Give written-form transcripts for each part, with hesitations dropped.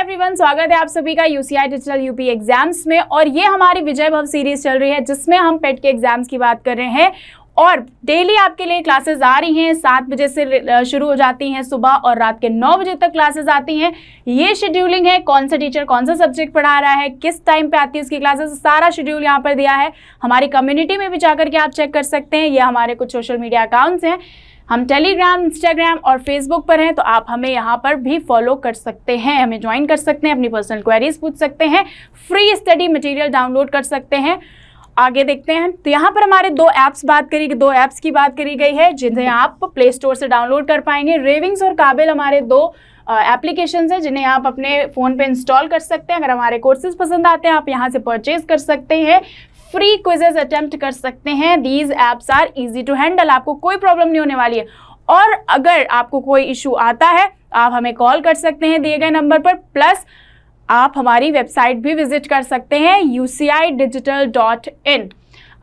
Everyone, स्वागत है आप सभी का यूसीआई डिजिटल यूपी एग्जाम्स में। और ये हमारी विजय भव सीरीज चल रही है जिसमें हम पेट के एग्जाम्स की बात कर रहे हैं और डेली आपके लिए क्लासेस आ रही हैं। 7 बजे से शुरू हो जाती हैं सुबह और रात के 9 बजे तक क्लासेस आती हैं। ये शेड्यूलिंग है, कौन सा टीचर कौन सा सब्जेक्ट पढ़ा रहा है, किस टाइम पे आती है उसकी क्लासेस, सारा शेड्यूल यहाँ पर दिया है। हमारी कम्युनिटी में भी जाकर के आप चेक कर सकते हैं। ये हमारे कुछ सोशल मीडिया अकाउंट्स हैं। हम टेलीग्राम, इंस्टाग्राम और फेसबुक पर हैं, तो आप हमें यहाँ पर भी फॉलो कर सकते हैं, हमें ज्वाइन कर सकते हैं, अपनी पर्सनल क्वेरीज पूछ सकते हैं, फ्री स्टडी मटेरियल डाउनलोड कर सकते हैं। आगे देखते हैं। तो यहाँ पर हमारे दो ऐप्स की बात करी गई है जिन्हें आप प्ले स्टोर से डाउनलोड कर पाएंगे। रेविंग्स और काबिल हमारे दो एप्लीकेशंस हैं जिन्हें आप अपने फ़ोन पे इंस्टॉल कर सकते हैं। अगर हमारे कोर्सेज पसंद आते हैं आप यहाँ से परचेज कर सकते हैं, फ्री क्विजेज अटेम्प्ट कर सकते हैं। These apps are easy to handle, आपको कोई प्रॉब्लम नहीं होने वाली है। और अगर आपको कोई इशू आता है आप हमें कॉल कर सकते हैं दिए गए नंबर पर, प्लस आप हमारी वेबसाइट भी विजिट कर सकते हैं ucidigital.in।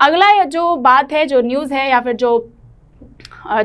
अगला जो बात है, जो न्यूज़ है या फिर जो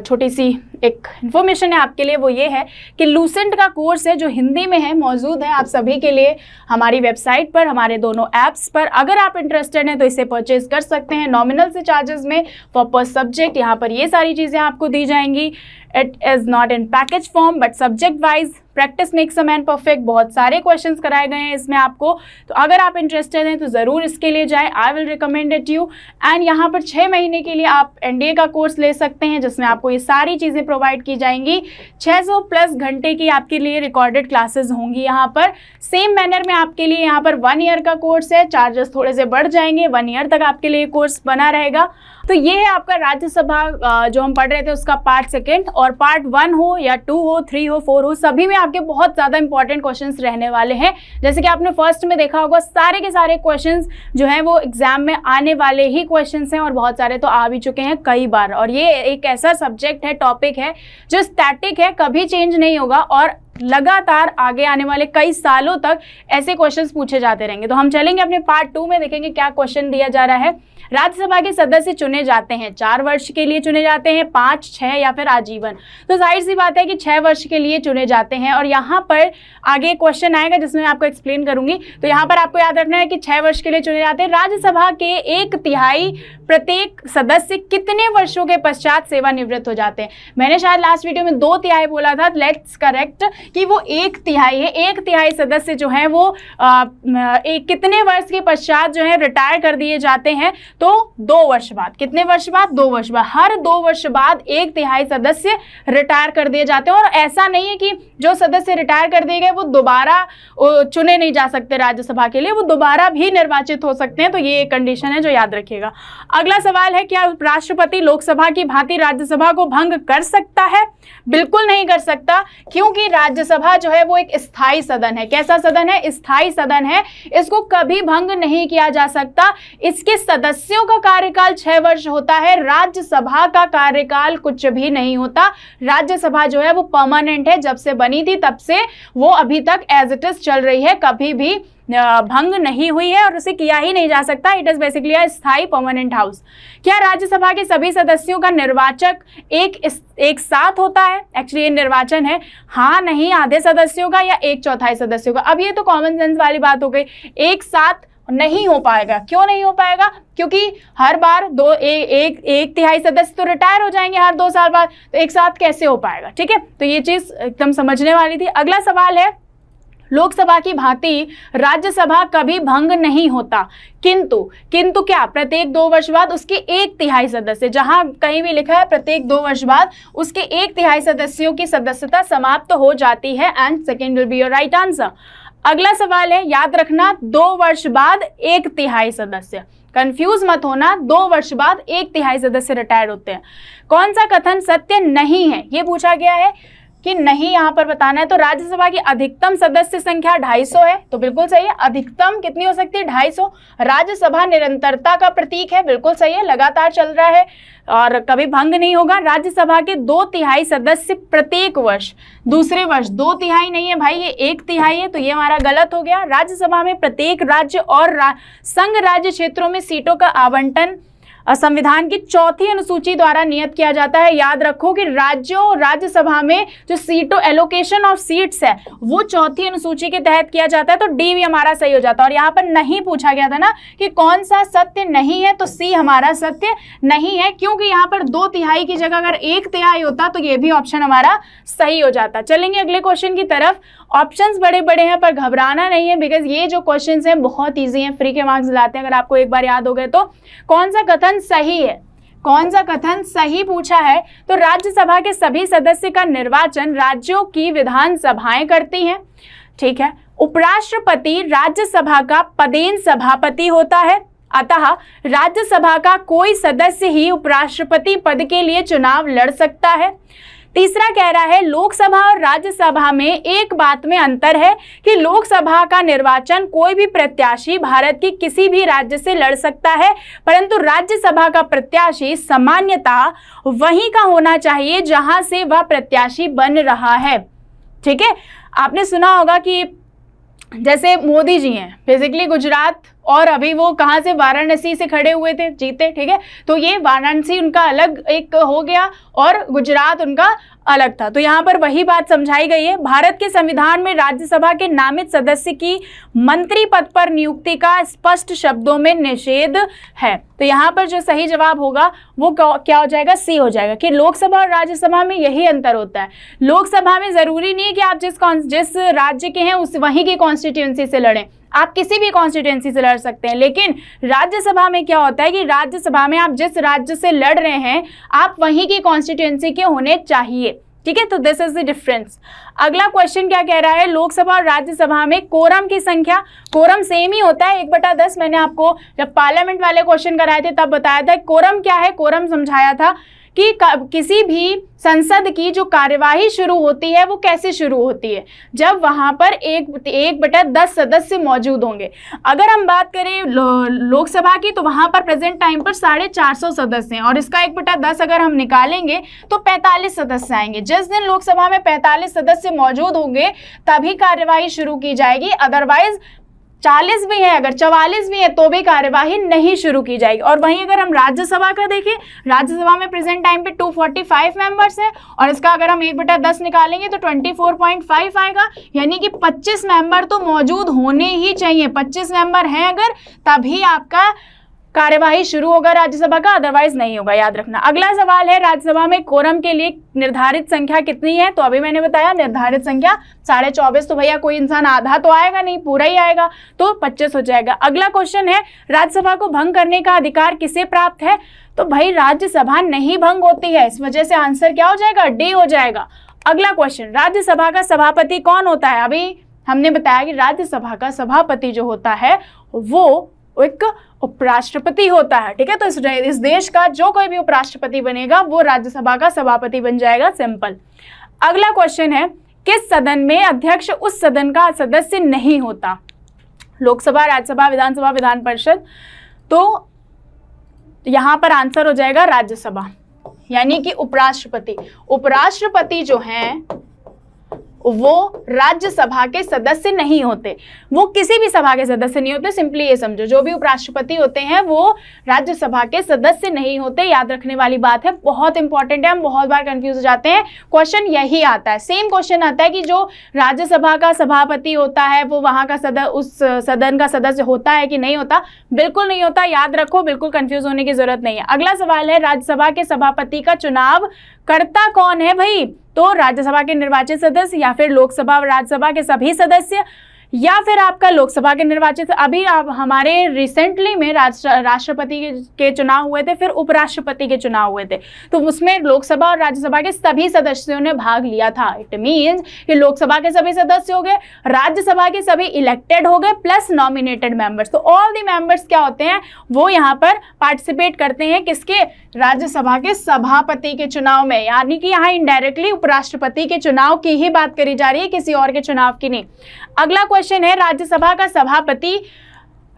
छोटी सी एक इन्फॉर्मेशन है आपके लिए, वो ये है कि लूसेंट का कोर्स है जो हिंदी में है, मौजूद है आप सभी के लिए हमारी वेबसाइट पर, हमारे दोनों ऐप्स पर। अगर आप इंटरेस्टेड हैं तो इसे परचेज कर सकते हैं नॉमिनल से चार्जेस में फॉर पर सब्जेक्ट। यहाँ पर ये सारी चीज़ें आपको दी जाएंगी। It is not in package form but subject wise practice makes a man perfect. बहुत सारे क्वेश्चंस कराए गए हैं इसमें आपको, तो अगर आप इंटरेस्टेड हैं तो ज़रूर इसके लिए जाएं। I will recommend it you. And यहाँ पर 6 महीने के लिए आप एनडीए का कोर्स ले सकते हैं जिसमें आपको ये सारी चीज़ें प्रोवाइड की जाएंगी। 600 प्लस घंटे की आपके लिए रिकॉर्डेड क्लासेस होंगी यहाँ पर। सेम मैनर में आपके लिए यहाँ पर 1 ईयर का कोर्स है, चार्जेस थोड़े से बढ़ जाएंगे, 1 ईयर तक आपके लिए कोर्स बना रहेगा। तो ये है आपका राज्यसभा जो हम पढ़ रहे थे उसका पार्ट 2 और पार्ट 1 हो या 2 हो, 3 हो, 4 हो, सभी में आपके बहुत ज़्यादा इंपॉर्टेंट क्वेश्चंस रहने वाले हैं। जैसे कि आपने फर्स्ट में देखा होगा, सारे के सारे क्वेश्चंस जो हैं वो एग्जाम में आने वाले ही क्वेश्चंस हैं और बहुत सारे तो आ भी चुके हैं कई बार। और ये एक ऐसा सब्जेक्ट है, टॉपिक है जो स्टैटिक है, कभी चेंज नहीं होगा और लगातार आगे आने वाले कई सालों तक ऐसे क्वेश्चंस पूछे जाते रहेंगे। तो हम चलेंगे अपने पार्ट 2 में, देखेंगे क्या क्वेश्चन दिया जा रहा है। राज्यसभा के सदस्य चुने जाते हैं, 4 वर्ष के लिए चुने जाते हैं, 5, 6 या फिर आजीवन। तो जाहिर सी बात है कि 6 वर्ष के लिए चुने जाते हैं। और यहाँ पर आगे क्वेश्चन आएगा जिसमें मैं आपको एक्सप्लेन करूंगी। तो यहाँ पर आपको याद रखना है कि 6 वर्ष के लिए चुने जाते हैं। राज्यसभा के 1/3 प्रत्येक सदस्य कितने वर्षों के पश्चात सेवानिवृत्त हो जाते हैं। मैंने शायद लास्ट वीडियो में 2/3 बोला था, लेट्स करेक्ट कि वो 1/3 है। 1/3 सदस्य जो हैं वो कितने वर्ष के पश्चात जो है रिटायर कर दिए जाते हैं। तो 2 वर्ष बाद। कितने वर्ष बाद? 2 वर्ष बाद। हर 2 वर्ष बाद 1/3 सदस्य रिटायर कर दिए जाते हैं। और ऐसा नहीं है कि जो सदस्य रिटायर कर दिए गए वो दोबारा चुने नहीं जा सकते राज्यसभा के लिए, वो दोबारा भी निर्वाचित हो सकते हैं। तो ये एक कंडीशन है जो याद रखिएगा। अगला सवाल है, क्या राष्ट्रपति लोकसभा की भांति राज्यसभा को भंग कर सकता है? बिल्कुल नहीं कर सकता, क्योंकि राज्यसभा जो है वो एक स्थायी सदन है। कैसा सदन है? स्थायी सदन है। इसको कभी भंग नहीं किया जा सकता। इसके सदस्यों का कार्यकाल 6 वर्ष होता है, राज्यसभा का कार्यकाल कुछ भी नहीं होता। राज्यसभा जो है वो परमानेंट है, जब से बनी थी तब से वो अभी तक एज इट इज चल रही है, कभी भी भंग नहीं हुई है और उसे किया ही नहीं जा सकता। इट इज बेसिकली अ स्थायी परमानेंट हाउस। क्या राज्यसभा के सभी सदस्यों का निर्वाचक एक साथ होता है? एक्चुअली ये निर्वाचन है, हाँ नहीं, आधे सदस्यों का या 1/4 सदस्यों का। अब ये तो कॉमन सेंस वाली बात हो गई, एक साथ नहीं हो पाएगा। क्यों नहीं हो पाएगा? क्योंकि हर बार 1/3 सदस्य तो रिटायर हो जाएंगे हर 2 साल बाद, तो एक साथ कैसे हो पाएगा? ठीक है, तो ये चीज एकदम समझने वाली थी। अगला सवाल है, लोकसभा की भांति राज्यसभा कभी भंग नहीं होता, किंतु क्या प्रत्येक 2 वर्ष बाद उसके 1/3 सदस्य, जहां कहीं भी लिखा है प्रत्येक 2 वर्ष बाद उसके 1/3 सदस्यों की सदस्यता समाप्त हो जाती है। And second will be your right answer. अगला सवाल है, याद रखना 2 वर्ष बाद 1/3 सदस्य, कंफ्यूज मत होना, 2 वर्ष बाद 1/3 सदस्य रिटायर होते हैं। कौन सा कथन सत्य नहीं है? ये पूछा गया है कि नहीं यहाँ पर बताना है। तो राज्यसभा की अधिकतम सदस्य संख्या 250 है, तो बिल्कुल सही है। अधिकतम कितनी हो सकती है? 250। राज्यसभा निरंतरता का प्रतीक है, बिल्कुल सही है, लगातार चल रहा है और कभी भंग नहीं होगा। राज्यसभा के 2/3 सदस्य प्रत्येक वर्ष, दूसरे वर्ष 2/3 नहीं है भाई, ये 1/3 है, तो ये हमारा गलत हो गया। राज्यसभा में प्रत्येक राज्य और संघ राज्य क्षेत्रों में सीटों का आवंटन संविधान की 4वीं अनुसूची द्वारा नियत किया जाता है। याद रखो कि राज्यों और राज्यसभा में जो सीटों एलोकेशन ऑफ सीट्स है वो 4वीं अनुसूची के तहत किया जाता है, तो डी भी हमारा सही हो जाता है। और यहाँ पर नहीं पूछा गया था ना कि कौन सा सत्य नहीं है, तो सी हमारा सत्य नहीं है, क्योंकि यहाँ पर 2/3 की जगह अगर 1/3 होता तो ये भी ऑप्शन हमारा सही हो जाता। चलेंगे अगले क्वेश्चन की तरफ। ऑप्शंस बड़े बड़े हैं पर घबराना नहीं है, बिकॉज ये जो क्वेश्चंस हैं बहुत इजी हैं, फ्री के मार्क्स दिलाते हैं अगर आपको एक बार याद हो गए तो। कौन सा कथन सही है, कौन सा कथन सही पूछा है, तो राज्यसभा के सभी सदस्य का निर्वाचन राज्यों की विधानसभाएं करती हैं, ठीक है। उपराष्ट्रपति राज्यसभा का पदेन सभापति होता है, अतः राज्यसभा का कोई सदस्य ही उपराष्ट्रपति पद के लिए चुनाव लड़ सकता है। तीसरा कह रहा है लोकसभा और राज्यसभा में एक बात में अंतर है कि लोकसभा का निर्वाचन कोई भी प्रत्याशी भारत की किसी भी राज्य से लड़ सकता है, परंतु राज्यसभा का प्रत्याशी सामान्यतः वहीं का होना चाहिए जहां से वह प्रत्याशी बन रहा है, ठीक है। आपने सुना होगा कि जैसे मोदी जी हैं बेसिकली गुजरात, और अभी वो कहाँ से, वाराणसी से खड़े हुए थे, जीते, ठीक है। तो ये वाराणसी उनका अलग एक हो गया और गुजरात उनका अलग था, तो यहाँ पर वही बात समझाई गई है। भारत के संविधान में राज्यसभा के नामित सदस्य की मंत्री पद पर नियुक्ति का स्पष्ट शब्दों में निषेध है, तो यहाँ पर जो सही जवाब होगा वो क्या हो जाएगा, सी हो जाएगा, कि लोकसभा और राज्यसभा में यही अंतर होता है। लोकसभा में जरूरी नहीं है कि आप जिस राज्य के हैं उस वहीं की कॉन्स्टिट्यूंसी से लड़ें, आप किसी भी कॉन्स्टिट्यूंसी से लड़ सकते हैं, लेकिन राज्यसभा में क्या होता है कि राज्यसभा में आप जिस राज्य से लड़ रहे हैं आप वहीं की कॉन्स्टिट्यूंसी के होने चाहिए, ठीक है। तो दिस इज द डिफरेंस। अगला क्वेश्चन क्या कह रहा है, लोकसभा और राज्यसभा में कोरम की संख्या, कोरम सेम ही होता है 1/10। मैंने आपको जब पार्लियामेंट वाले क्वेश्चन कराए थे तब बताया था कोरम क्या है, कोरम समझाया था कि किसी भी संसद की जो कार्यवाही शुरू होती है वो कैसे शुरू होती है, जब वहां पर 1/10 सदस्य मौजूद होंगे। अगर हम बात करें लोकसभा की तो वहां पर प्रेजेंट टाइम पर 450 सदस्य हैं, और इसका 1/10 अगर हम निकालेंगे तो 45 सदस्य आएंगे। जिस दिन लोकसभा में 45 सदस्य मौजूद होंगे तभी कार्यवाही शुरू की जाएगी, अदरवाइज 40 भी है, अगर 44 भी है तो भी कार्यवाही नहीं शुरू की जाएगी। और वहीं अगर हम राज्यसभा का देखें, राज्यसभा में प्रेजेंट टाइम पे 245 मेंबर्स है, और इसका अगर हम 1/10 निकालेंगे तो 24.5 आएगा, यानी कि 25 मेंबर तो मौजूद होने ही चाहिए। 25 मेंबर हैं अगर तभी आपका कार्यवाही शुरू होगा राज्यसभा का, अदरवाइज नहीं होगा, याद रखना। अगला सवाल है राज्यसभा में कोरम के लिए निर्धारित संख्या कितनी है, तो अभी मैंने बताया निर्धारित संख्या 24.5, तो भैया कोई इंसान आधा तो आएगा नहीं, पूरा ही आएगा, तो 25 हो जाएगा। अगला क्वेश्चन है राज्यसभा को भंग करने का अधिकार किसे प्राप्त है, तो भाई राज्यसभा नहीं भंग होती है, इस वजह से आंसर क्या हो जाएगा, डी हो जाएगा। अगला क्वेश्चन, राज्यसभा का सभापति कौन होता है, अभी हमने बताया कि राज्यसभा का सभापति जो होता है वो एक उपराष्ट्रपति होता है, ठीक है। तो इस देश का जो कोई भी उपराष्ट्रपति बनेगा वो राज्यसभा का सभापति बन जाएगा, सिंपल। अगला क्वेश्चन है किस सदन में अध्यक्ष उस सदन का सदस्य नहीं होता, लोकसभा, राज्यसभा, विधानसभा, विधान परिषद, तो यहां पर आंसर हो जाएगा राज्यसभा, यानी कि उपराष्ट्रपति। उपराष्ट्रपति जो हैं वो राज्यसभा के सदस्य नहीं होते, वो किसी भी सभा के सदस्य नहीं होते, सिंपली ये समझो, जो भी उपराष्ट्रपति होते हैं वो राज्यसभा के सदस्य नहीं होते, याद रखने वाली बात है, बहुत इंपॉर्टेंट है, हम बहुत बार कंफ्यूज हो जाते हैं। क्वेश्चन यही आता है, सेम क्वेश्चन आता है कि जो राज्यसभा का सभापति होता है वो वहां का उस सदन का सदस्य होता है कि नहीं होता, बिल्कुल नहीं होता, याद रखो, बिल्कुल कंफ्यूज होने की जरूरत नहीं है। अगला सवाल है राज्यसभा के सभापति का चुनाव करता कौन है भाई, तो राज्यसभा के निर्वाचित सदस्य, या फिर लोकसभा और राज्यसभा के सभी सदस्य, या फिर आपका लोकसभा के निर्वाचित। अभी आप हमारे रिसेंटली में राष्ट्रपति के चुनाव हुए थे, फिर उपराष्ट्रपति के चुनाव हुए थे, तो उसमें लोकसभा और राज्यसभा के सभी सदस्यों ने भाग लिया था। इट मीन्स कि लोकसभा के सभी सदस्य हो गए, राज्यसभा के सभी इलेक्टेड हो गए, प्लस नॉमिनेटेड मेंबर्स, तो ऑल द मेंबर्स क्या होते हैं वो यहाँ पर पार्टिसिपेट करते हैं, किसके, राज्यसभा के सभापति के चुनाव में, यानी कि यहाँ इनडायरेक्टली उपराष्ट्रपति के चुनाव की ही बात करी जा रही है, किसी और के चुनाव की नहीं। अगला क्वेश्चन है राज्यसभा का सभापति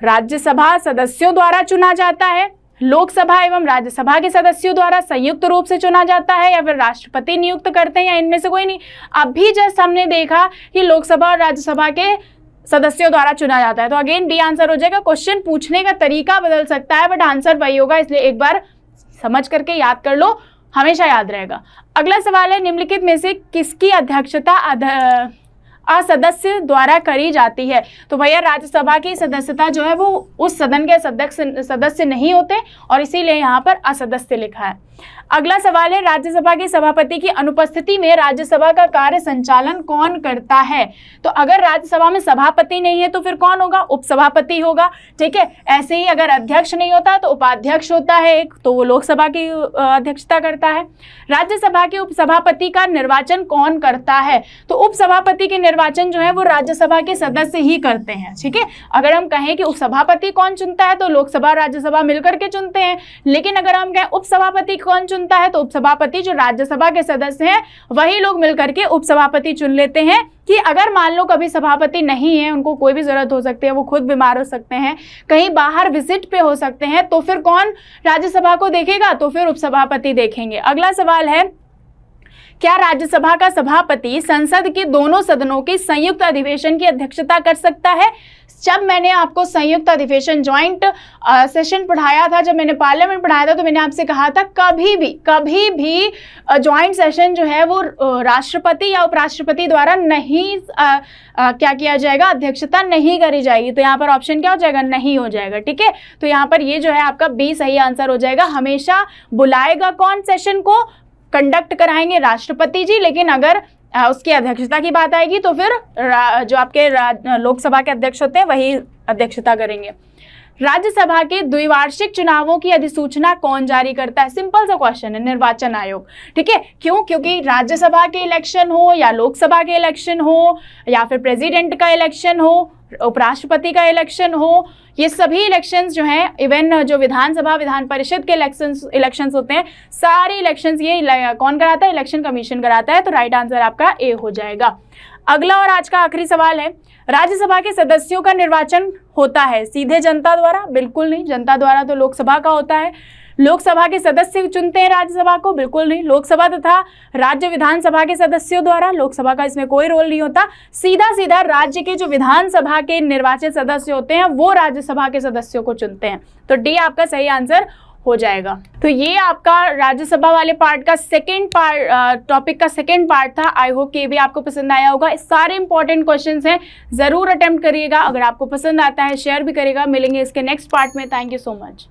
राज्यसभा सदस्यों द्वारा चुना जाता है, लोकसभा एवं राज्यसभा के सदस्यों द्वारा संयुक्त रूप से चुना जाता है, या फिर राष्ट्रपति नियुक्त करते हैं, या इनमें से कोई नहीं। अभी जस्ट हमने देखा कि लोकसभा और राज्यसभा के सदस्यों द्वारा चुना जाता है। तो अगेन डी आंसर हो जाएगा। क्वेश्चन पूछने का तरीका बदल सकता है बट आंसर वही होगा, इसलिए एक बार समझ करके याद कर लो, हमेशा याद रहेगा। अगला सवाल है, निम्नलिखित में से किसकी अध्यक्षता असदस्य द्वारा करी जाती है? तो भैया राज्यसभा की सदस्यता जो है वो उस सदन के सदस्य नहीं होते और इसीलिए यहाँ पर असदस्य लिखा है। अगला सवाल है, राज्यसभा के सभापति की अनुपस्थिति में राज्यसभा का कार्य संचालन कौन करता है? तो अगर राज्यसभा में सभापति नहीं है तो फिर कौन होगा? उपसभापति होगा। ठीक है, ऐसे ही अगर अध्यक्ष नहीं होता तो उपाध्यक्ष होता है एक, तो वो लोकसभा की अध्यक्षता करता है। राज्यसभा के उपसभापति का निर्वाचन कौन करता है? तो उपसभापति के निर्वाचन जो है वो राज्यसभा के सदस्य ही करते हैं। ठीक है, अगर हम कहें कि उपसभापति कौन चुनता है तो लोकसभा राज्यसभा मिलकर के चुनते हैं, लेकिन अगर हम कहें उपसभापति कौन चुनता है तो उपसभापति जो राज्यसभा के सदस्य हैं वही लोग मिलकर के उपसभापति चुन लेते हैं। कि अगर मान लो कभी सभापति नहीं है, उनको कोई भी जरूरत हो सकती है, वो खुद बीमार हो सकते हैं, कहीं बाहर विजिट पे हो सकते हैं, तो फिर कौन राज्यसभा को देखेगा? तो फिर उपसभापति देखेंगे। अगला सवाल है, क्या राज्यसभा का सभापति संसद के दोनों सदनों की संयुक्त अधिवेशन की अध्यक्षता कर सकता है? जब मैंने आपको संयुक्त अधिवेशन ज्वाइंट सेशन पढ़ाया था, जब मैंने पार्लियामेंट पढ़ाया था, तो मैंने आपसे कहा था कभी भी ज्वाइंट सेशन जो है वो राष्ट्रपति या उपराष्ट्रपति द्वारा नहीं क्या किया जाएगा? अध्यक्षता नहीं करी जाएगी। तो यहाँ पर ऑप्शन क्या हो जाएगा? नहीं हो जाएगा। ठीक है, तो यहाँ पर ये जो है आपका बी सही आंसर हो जाएगा। हमेशा बुलाएगा कौन सेशन को? कंडक्ट कराएंगे राष्ट्रपति जी, लेकिन अगर उसकी अध्यक्षता की बात आएगी तो फिर जो आपके लोकसभा के अध्यक्ष होते हैं वही अध्यक्षता करेंगे। राज्यसभा के द्विवार्षिक चुनावों की अधिसूचना कौन जारी करता है? सिंपल सा क्वेश्चन है, निर्वाचन आयोग। ठीक है, क्यों? क्योंकि राज्यसभा के इलेक्शन हो या लोकसभा के इलेक्शन हो या फिर प्रेसिडेंट का इलेक्शन हो, उपराष्ट्रपति का इलेक्शन हो, ये सभी इलेक्शंस जो हैं, इवन जो विधानसभा विधान परिषद के इलेक्शंस होते हैं, सारे इलेक्शंस ये कौन कराता है? इलेक्शन कमीशन कराता है। तो राइट आंसर आपका ए हो जाएगा। अगला और आज का आखिरी सवाल है, राज्यसभा के सदस्यों का निर्वाचन होता है सीधे जनता द्वारा? बिल्कुल नहीं, जनता द्वारा तो लोकसभा का होता है। लोकसभा के सदस्य चुनते हैं राज्यसभा को? बिल्कुल नहीं, लोकसभा तथा राज्य विधानसभा के सदस्यों द्वारा। लोकसभा का इसमें कोई रोल नहीं होता। सीधा राज्य के जो विधानसभा के निर्वाचित सदस्य होते हैं वो राज्यसभा के सदस्यों को चुनते हैं। तो डी आपका सही आंसर हो जाएगा। तो ये आपका राज्यसभा वाले पार्ट का टॉपिक का सेकेंड पार्ट था। आई होप कि ये भी आपको पसंद आया होगा। सारे इंपॉर्टेंट क्वेश्चंस हैं, जरूर अटेम्प्ट करिएगा। अगर आपको पसंद आता है शेयर भी करिएगा। मिलेंगे इसके नेक्स्ट पार्ट में। Thank you so much.